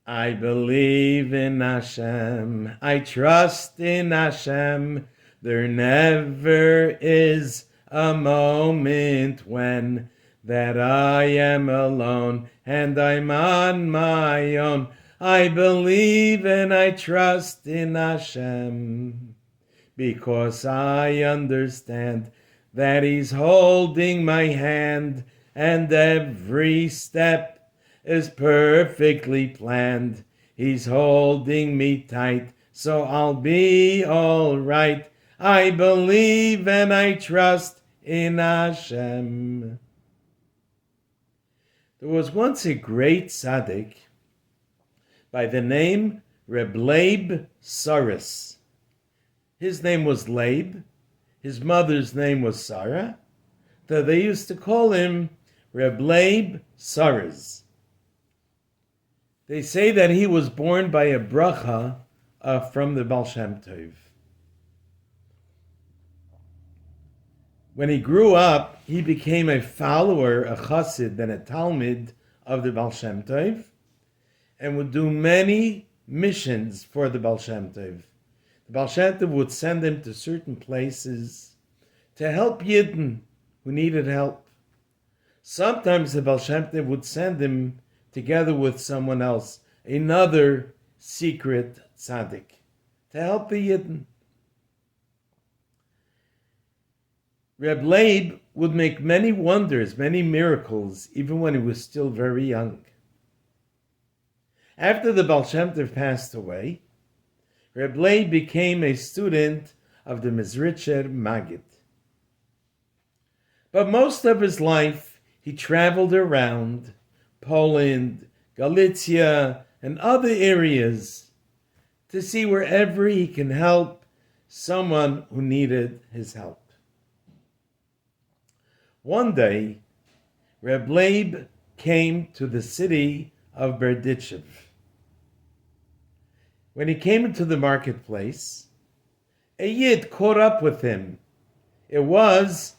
I believe in Hashem. I trust in Hashem. There never is a moment when that I am alone and I'm on my own. I believe and I trust in Hashem because I understand that He's holding my hand and every step is perfectly planned. He's holding me tight, so I'll be all right. I believe and I trust in Hashem. There was once a great tzaddik by the name Rebbe Labe Saris. His name was Labe. His mother's name was Sarah. So they used to call him Rebbe Labe Saris. They say that he was born by a bracha from the Baal Shem Tov. When he grew up, he became a follower, a chassid, and a talmid of the Baal Shem Tov, and would do many missions for the Baal Shem Tov. The Baal Shem Tov would send him to certain places to help Yidden who needed help. Sometimes the Baal Shem Tov would send him together with someone else, another secret tzaddik, to help the Yidden. Reb Labe would make many wonders, many miracles, even when he was still very young. After the Baal Shem Tov passed away, Reb Labe became a student of the Mizritcher Maggid. But most of his life, he traveled around Poland, Galicia, and other areas to see wherever he can help someone who needed his help. One day, Reb Labe came to the city of Berdichev. When he came into the marketplace, a Yid caught up with him. It was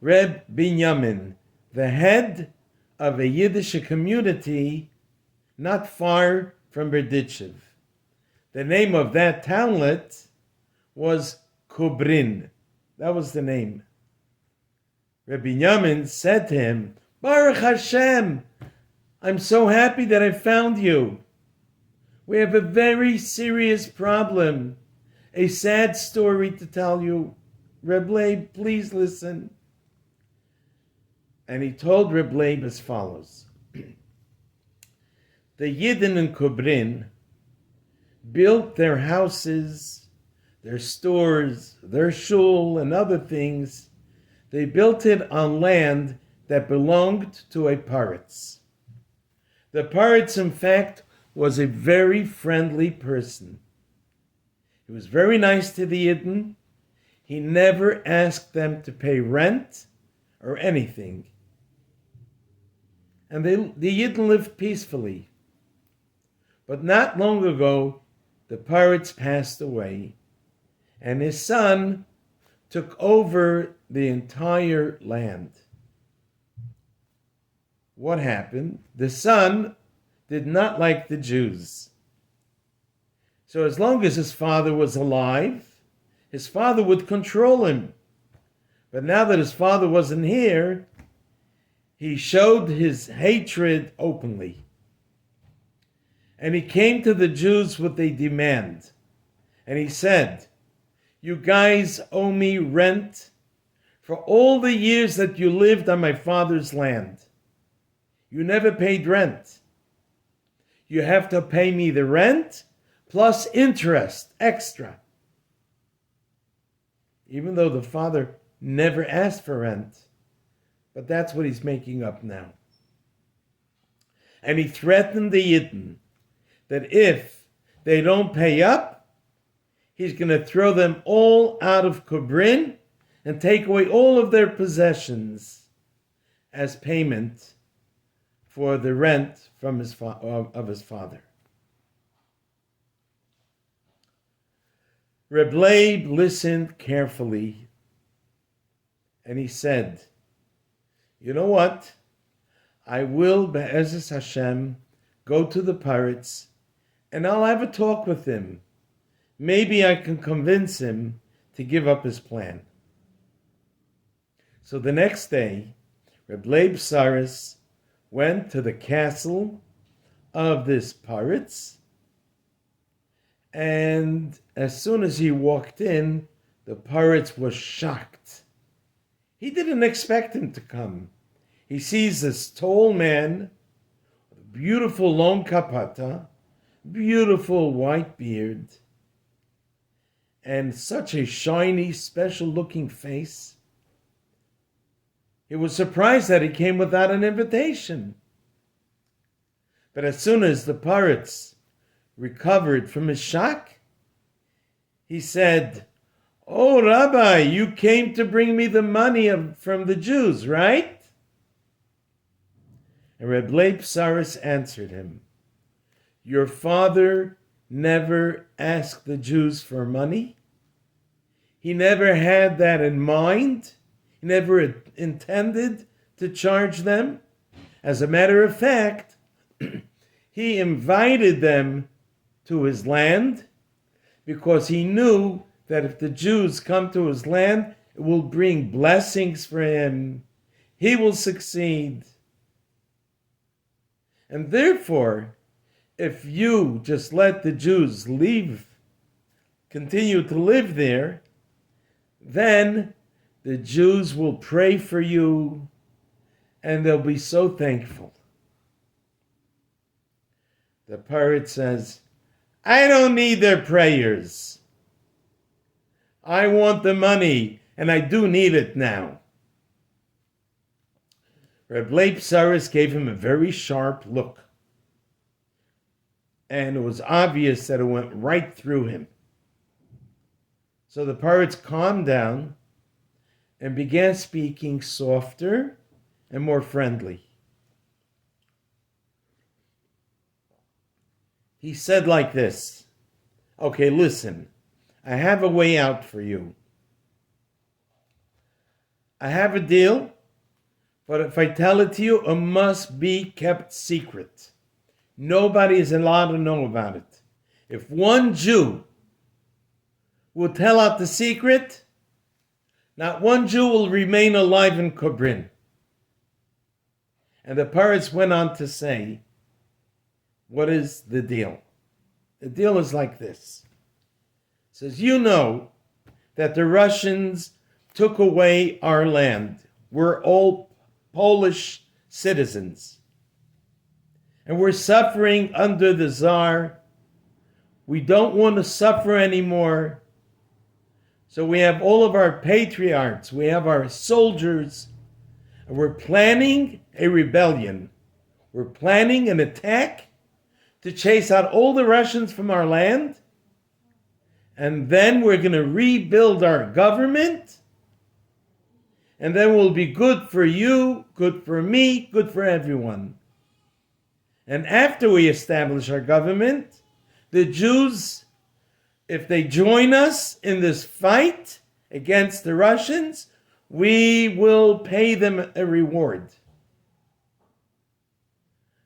Reb Binyamin, the head of a Yiddish community not far from Berdichev. The name of that townlet was Cobrin. That was the name. Reb Binyamin said to him, Baruch Hashem, I'm so happy that I found you. We have a very serious problem, a sad story to tell you. Reb Labe, please listen. And he told Reb Labe as follows. The Yidden in Cobrin built their houses, their stores, their shul, and other things. They built it on land that belonged to a Paritz. The Paritz, in fact, was a very friendly person. He was very nice to the Yidden. He never asked them to pay rent or anything. And the Yidden lived peacefully. But not long ago, the Paritz passed away, and his son took over the entire land. What happened? The son did not like the Jews. So as long as his father was alive, his father would control him. But now that his father wasn't here, he showed his hatred openly. And he came to the Jews with a demand. And he said, you guys owe me rent for all the years that you lived on my father's land. You never paid rent. You have to pay me the rent plus interest extra. Even though the father never asked for rent. But that's what he's making up now. And he threatened the Yidden that if they don't pay up, he's going to throw them all out of Cobrin and take away all of their possessions as payment for the rent from his father. Reb Labe listened carefully, and he said, you know what? I will, Be'ezus Hashem, go to the Paritz and I'll have a talk with him. Maybe I can convince him to give up his plan. So the next day, Reb Labe Saris went to the castle of this Paritz, and as soon as he walked in, the Paritz was shocked. He didn't expect him to come. He sees this tall man, beautiful long kapata, beautiful white beard, and such a shiny, special-looking face. He was surprised that he came without an invitation. But as soon as the Paritz recovered from his shock, he said, "Oh, Rabbi, you came to bring me the money from the Jews, right?" And Reb Labe Saris answered him, "Your father never asked the Jews for money. He never had that in mind. He never intended to charge them. As a matter of fact, he invited them to his land because he knew that if the Jews come to his land, it will bring blessings for him. He will succeed. And therefore, if you just let the Jews continue to live there, then the Jews will pray for you and they'll be so thankful." The Paritz says, "I don't need their prayers. I want the money, and I do need it now." Reb Labe Saris gave him a very sharp look, and it was obvious that it went right through him. So the Paritz calmed down and began speaking softer and more friendly. He said like this, "Okay, listen, I have a way out for you. I have a deal, but if I tell it to you, it must be kept secret. Nobody is allowed to know about it. If one Jew will tell out the secret, not one Jew will remain alive in Cobrin." And the Paritz went on to say, what is the deal? The deal is like this. It says, you know that the Russians took away our land. We're all Polish citizens. And we're suffering under the Tsar. We don't want to suffer anymore. So we have all of our patriarchs, we have our soldiers, and we're planning a rebellion. We're planning an attack to chase out all the Russians from our land, and then we're going to rebuild our government, and then we'll be good for you, good for me, good for everyone. And after we establish our government, the Jews, if they join us in this fight against the Russians, we will pay them a reward.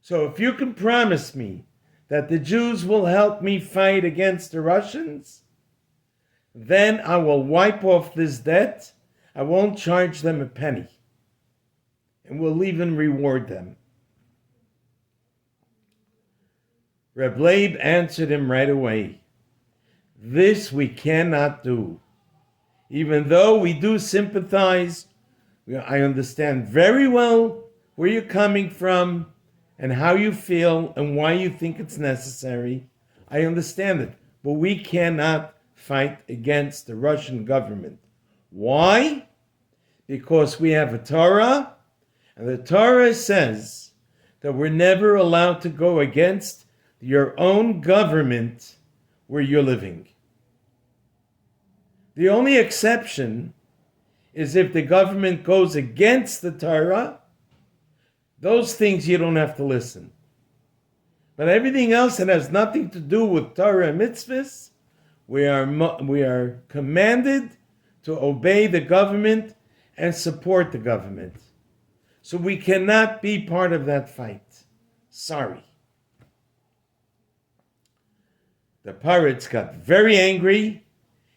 So if you can promise me that the Jews will help me fight against the Russians, then I will wipe off this debt. I won't charge them a penny. And we'll even reward them. Reb Labe answered him right away, "This we cannot do. Even though we do sympathize, I understand very well where you're coming from and how you feel and why you think it's necessary. I understand it. But we cannot fight against the Russian government. Why? Because we have a Torah, and the Torah says that we're never allowed to go against your own government where you're living. The only exception is if the government goes against the Torah. Those things you don't have to listen. But everything else that has nothing to do with Torah and mitzvahs, we are commanded to obey the government and support the government. So we cannot be part of that fight. Sorry." The pirates got very angry.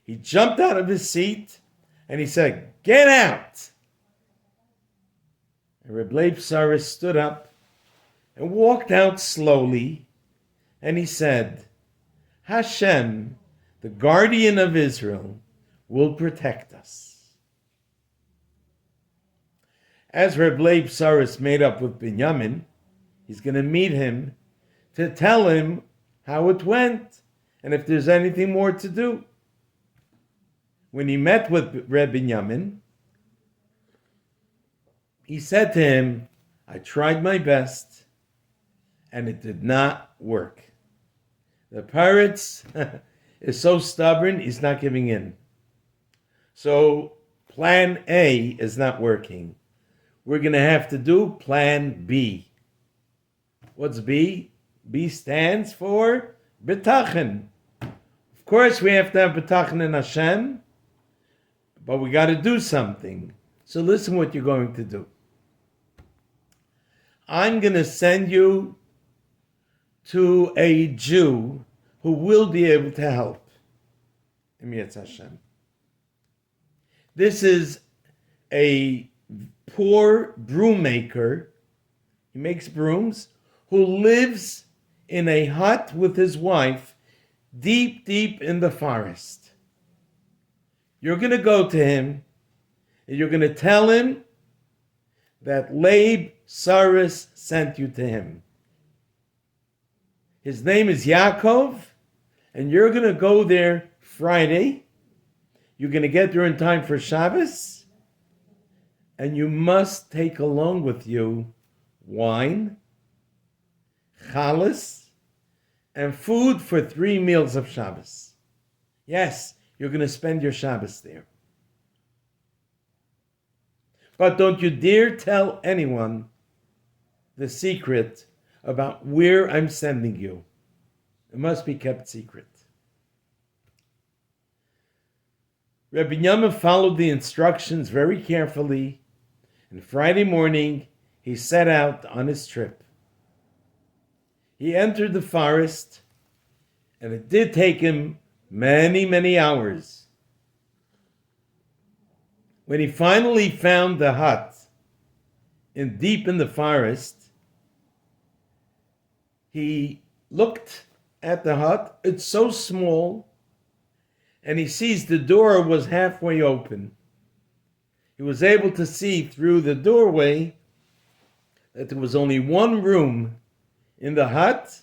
He jumped out of his seat and he said, "Get out!" And Rebbe Labe stood up and walked out slowly, and he said, "Hashem, the guardian of Israel, will protect us." As Rebbe Labe made up with Binyamin, he's going to meet him to tell him how it went and if there's anything more to do. When he met with Rebbe Binyamin, he said to him, "I tried my best and it did not work. The pirates is so stubborn, he's not giving in. So plan A is not working. We're going to have to do plan B." What's B? B stands for bitachon. Of course, we have to have bitachon in Hashem, but we got to do something. So listen what you're going to do. I'm going to send you to a Jew who will be able to help. Emiyatz Hashem. This is a poor broom maker. He makes brooms, who lives in a hut with his wife deep, deep in the forest. You're going to go to him and you're going to tell him that Labe Saris sent you to him. His name is Yaakov, and you're going to go there Friday. You're going to get there in time for Shabbos, and you must take along with you wine, challah, and food for 3 meals of Shabbos. Yes, you're going to spend your Shabbos there. But don't you dare tell anyone the secret about where I'm sending you. It must be kept secret. Rebbe Binyamin followed the instructions very carefully, and Friday morning he set out on his trip. He entered the forest, and it did take him many, many hours. When he finally found the hut deep in the forest, he looked at the hut. It's so small, and he sees the door was halfway open. He was able to see through the doorway that there was only one room in the hut,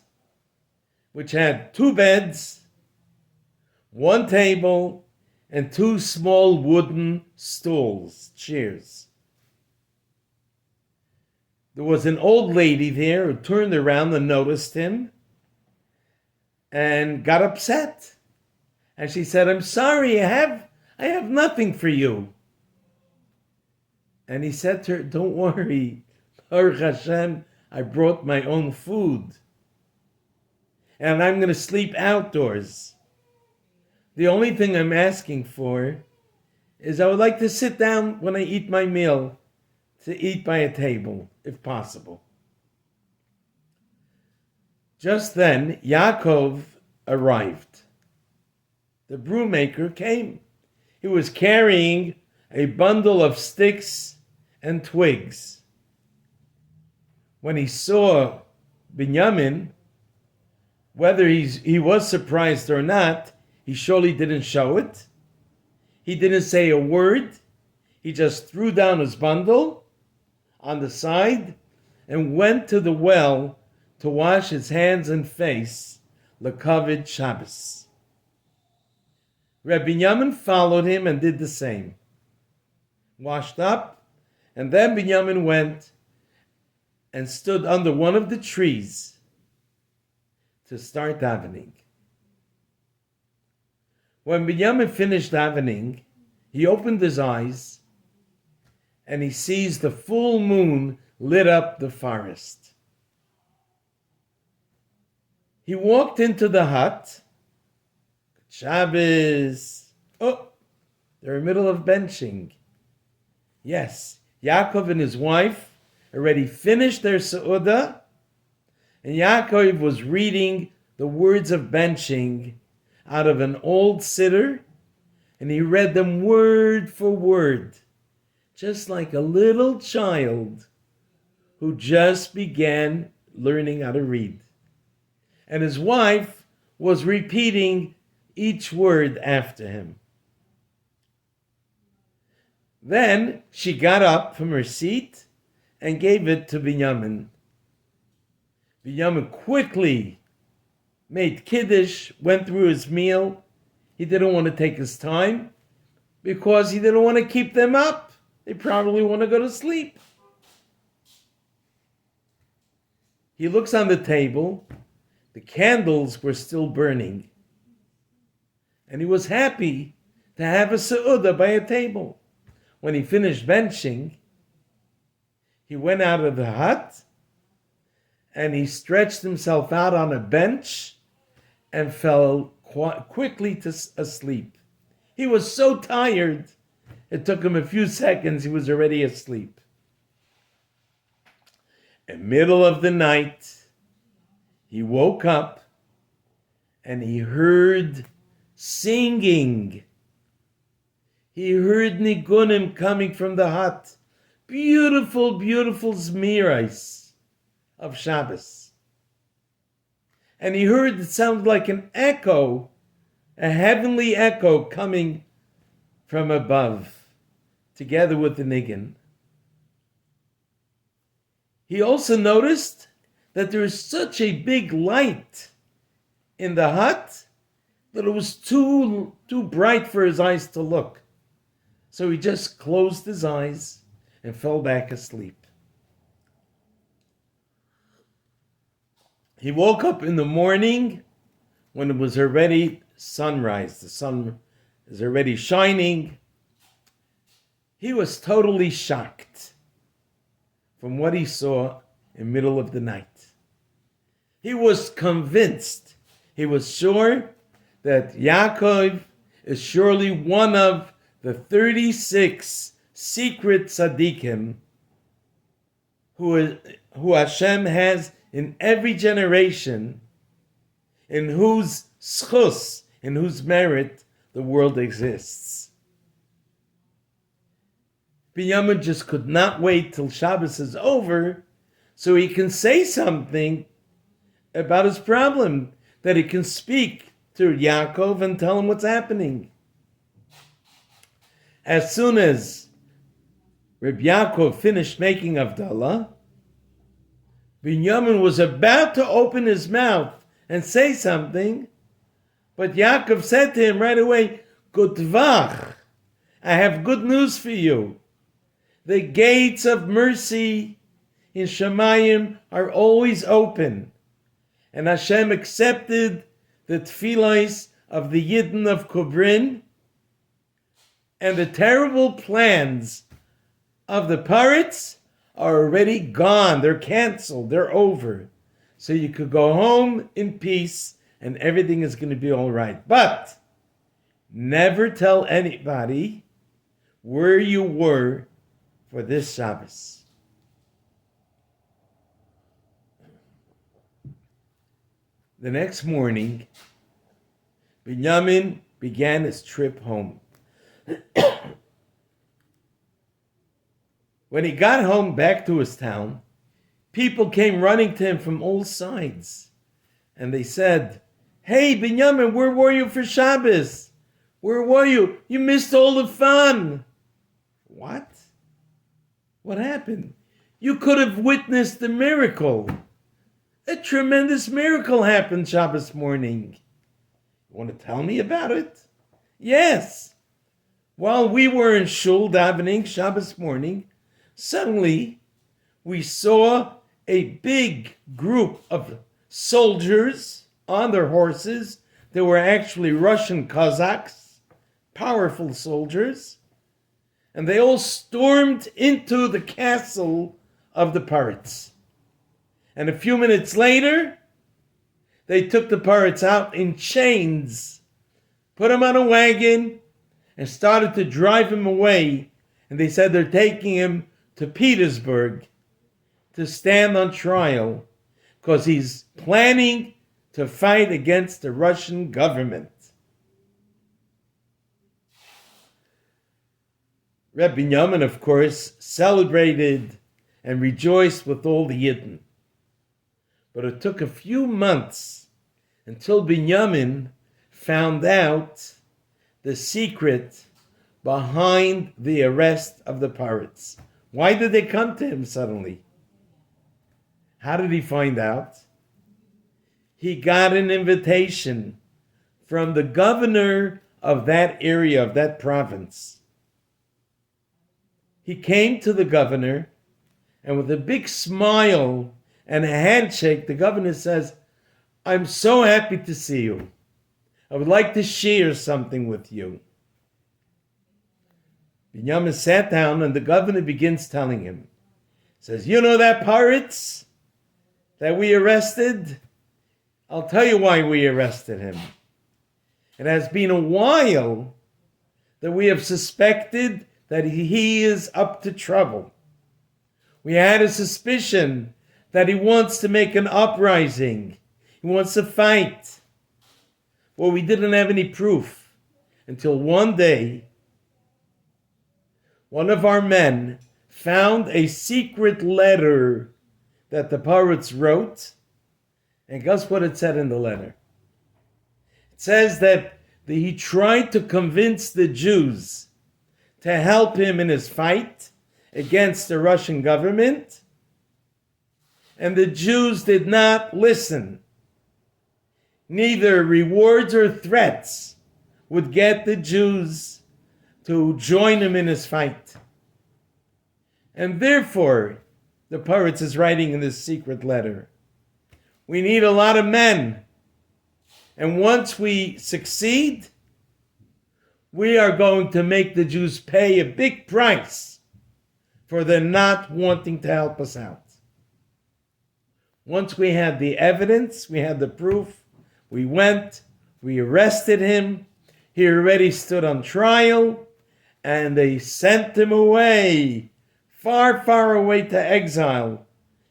which had 2 beds, 1 table, and 2 small wooden stools, chairs. There was an old lady there who turned around and noticed him and got upset. And she said, "I'm sorry, I have nothing for you." And he said to her, "Don't worry, Baruch Hashem, I brought my own food. And I'm going to sleep outdoors. The only thing I'm asking for is I would like to sit down when I eat my meal, to eat by a table, if possible." Just then, Yaakov arrived. The broom maker came. He was carrying a bundle of sticks and twigs. When he saw Binyamin, whether he was surprised or not, he surely didn't show it. He didn't say a word. He just threw down his bundle on the side and went to the well to wash his hands and face, lekavod Shabbos. Rebbe Binyamin followed him and did the same. Washed up, and then Binyamin went and stood under one of the trees to start davening. When Binyamin finished davening, he opened his eyes and he sees the full moon lit up the forest. He walked into the hut. Shabbos. Oh, they're in the middle of benching. Yes, Yaakov and his wife already finished their Seudah, and Yaakov was reading the words of benching out of an old siddur, and he read them word for word, just like a little child who just began learning how to read. And his wife was repeating each word after him. Then she got up from her seat and gave it to Binyamin. Binyamin quickly made Kiddush, went through his meal. He didn't want to take his time because he didn't want to keep them up. They probably want to go to sleep. He looks on the table. The candles were still burning. And he was happy to have a seudah by a table. When he finished benching, he went out of the hut and he stretched himself out on a bench and fell quickly to asleep. He was so tired, it took him a few seconds, he was already asleep. In the middle of the night, he woke up and he heard singing. He heard nigunim coming from the hut. Beautiful, beautiful zmirais of Shabbos. And he heard it sounded like an echo, a heavenly echo coming from above, together with the nigun. He also noticed that there is such a big light in the hut that it was too bright for his eyes to look. So he just closed his eyes and fell back asleep. He woke up in the morning when it was already sunrise. The sun is already shining. He was totally shocked from what he saw in the middle of the night. He was convinced, he was sure that Yaakov is surely one of the 36 secret tzaddikim who Hashem has in every generation, in whose schus, in whose merit the world exists. Binyamin just could not wait till Shabbos is over so he can say something about his problem, that he can speak to Yaakov and tell him what's happening. As soon as Reb Yaakov finished making Havdalah, Binyamin was about to open his mouth and say something, but Yaakov said to him right away, Gutvach, I have good news for you. The gates of mercy in Shemayim are always open. And Hashem accepted the tefillos of the Yidden of Cobrin, and the terrible plans of the pirates are already gone. They're canceled. They're over. So you could go home in peace and everything is going to be all right. But never tell anybody where you were for this Shabbos. The next morning, Binyamin began his trip home. When he got home back to his town, people came running to him from all sides. And they said, Hey, Binyamin, where were you for Shabbos? Where were you? You missed all the fun. What? What happened? You could have witnessed the miracle. A tremendous miracle happened Shabbos morning. You want to tell me about it? Yes. While we were in shul davening Shabbos morning, suddenly we saw a big group of soldiers on their horses. They were actually Russian Cossacks, powerful soldiers, and they all stormed into the castle of the pirates. And a few minutes later, they took the pirates out in chains, put them on a wagon, and started to drive him away. And they said they're taking him to Petersburg to stand on trial because he's planning to fight against the Russian government. Rebbe Binyamin, of course, celebrated and rejoiced with all the Yidden. But it took a few months until Binyamin found out the secret behind the arrest of the pirates. Why did they come to him suddenly? How did he find out? He got an invitation from the governor of that area, of that province. He came to the governor, and with a big smile and a handshake, the governor says, "I'm so happy to see you. I would like to share something with you." Binyamin sat down, and the governor begins telling him. Says, "You know that pirates that we arrested? I'll tell you why we arrested him. It has been a while that we have suspected that he is up to trouble. We had a suspicion that he wants to make an uprising. He wants to fight. Well, we didn't have any proof until one day, one of our men found a secret letter that the pirates wrote. And guess what it said in the letter? It says that he tried to convince the Jews to help him in his fight against the Russian government. And the Jews did not listen. Neither rewards or threats would get the Jews to join him in his fight. And therefore, the pirates is writing in this secret letter, we need a lot of men. And once we succeed, we are going to make the Jews pay a big price for their not wanting to help us out. Once we had the evidence, we had the proof, we went, we arrested him. He already stood on trial, and they sent him away, far, far away to exile,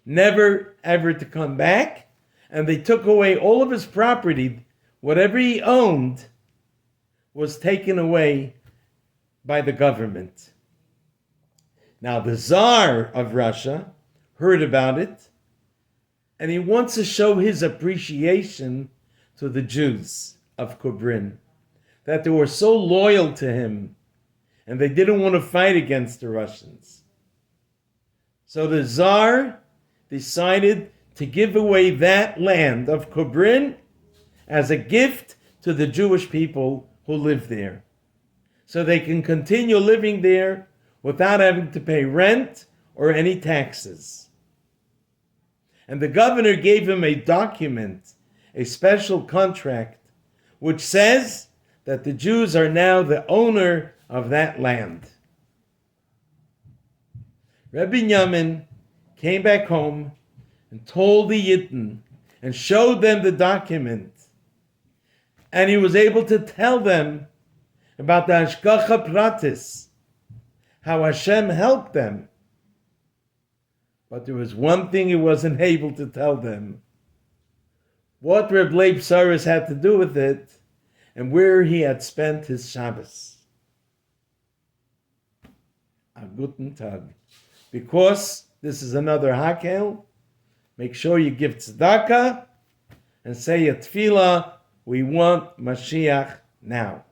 never ever to come back. And they took away all of his property. Whatever he owned was taken away by the government. Now the Tsar of Russia heard about it, and he wants to show his appreciation to the Jews of Cobrin, that they were so loyal to him, and they didn't want to fight against the Russians. So the Tsar decided to give away that land of Cobrin as a gift to the Jewish people who live there, so they can continue living there without having to pay rent or any taxes. And the governor gave him a document, a special contract, which says that the Jews are now the owner of that land. Rebbe Binyamin came back home and told the Yidden and showed them the document. And he was able to tell them about the Hashgacha Pratis, how Hashem helped them. But there was one thing he wasn't able to tell them. What Reb Labe Saris had to do with it, and where he had spent his Shabbos. A guten Tag. Because this is another Hakel, make sure you give tzedakah and say a tefillah, we want Mashiach now.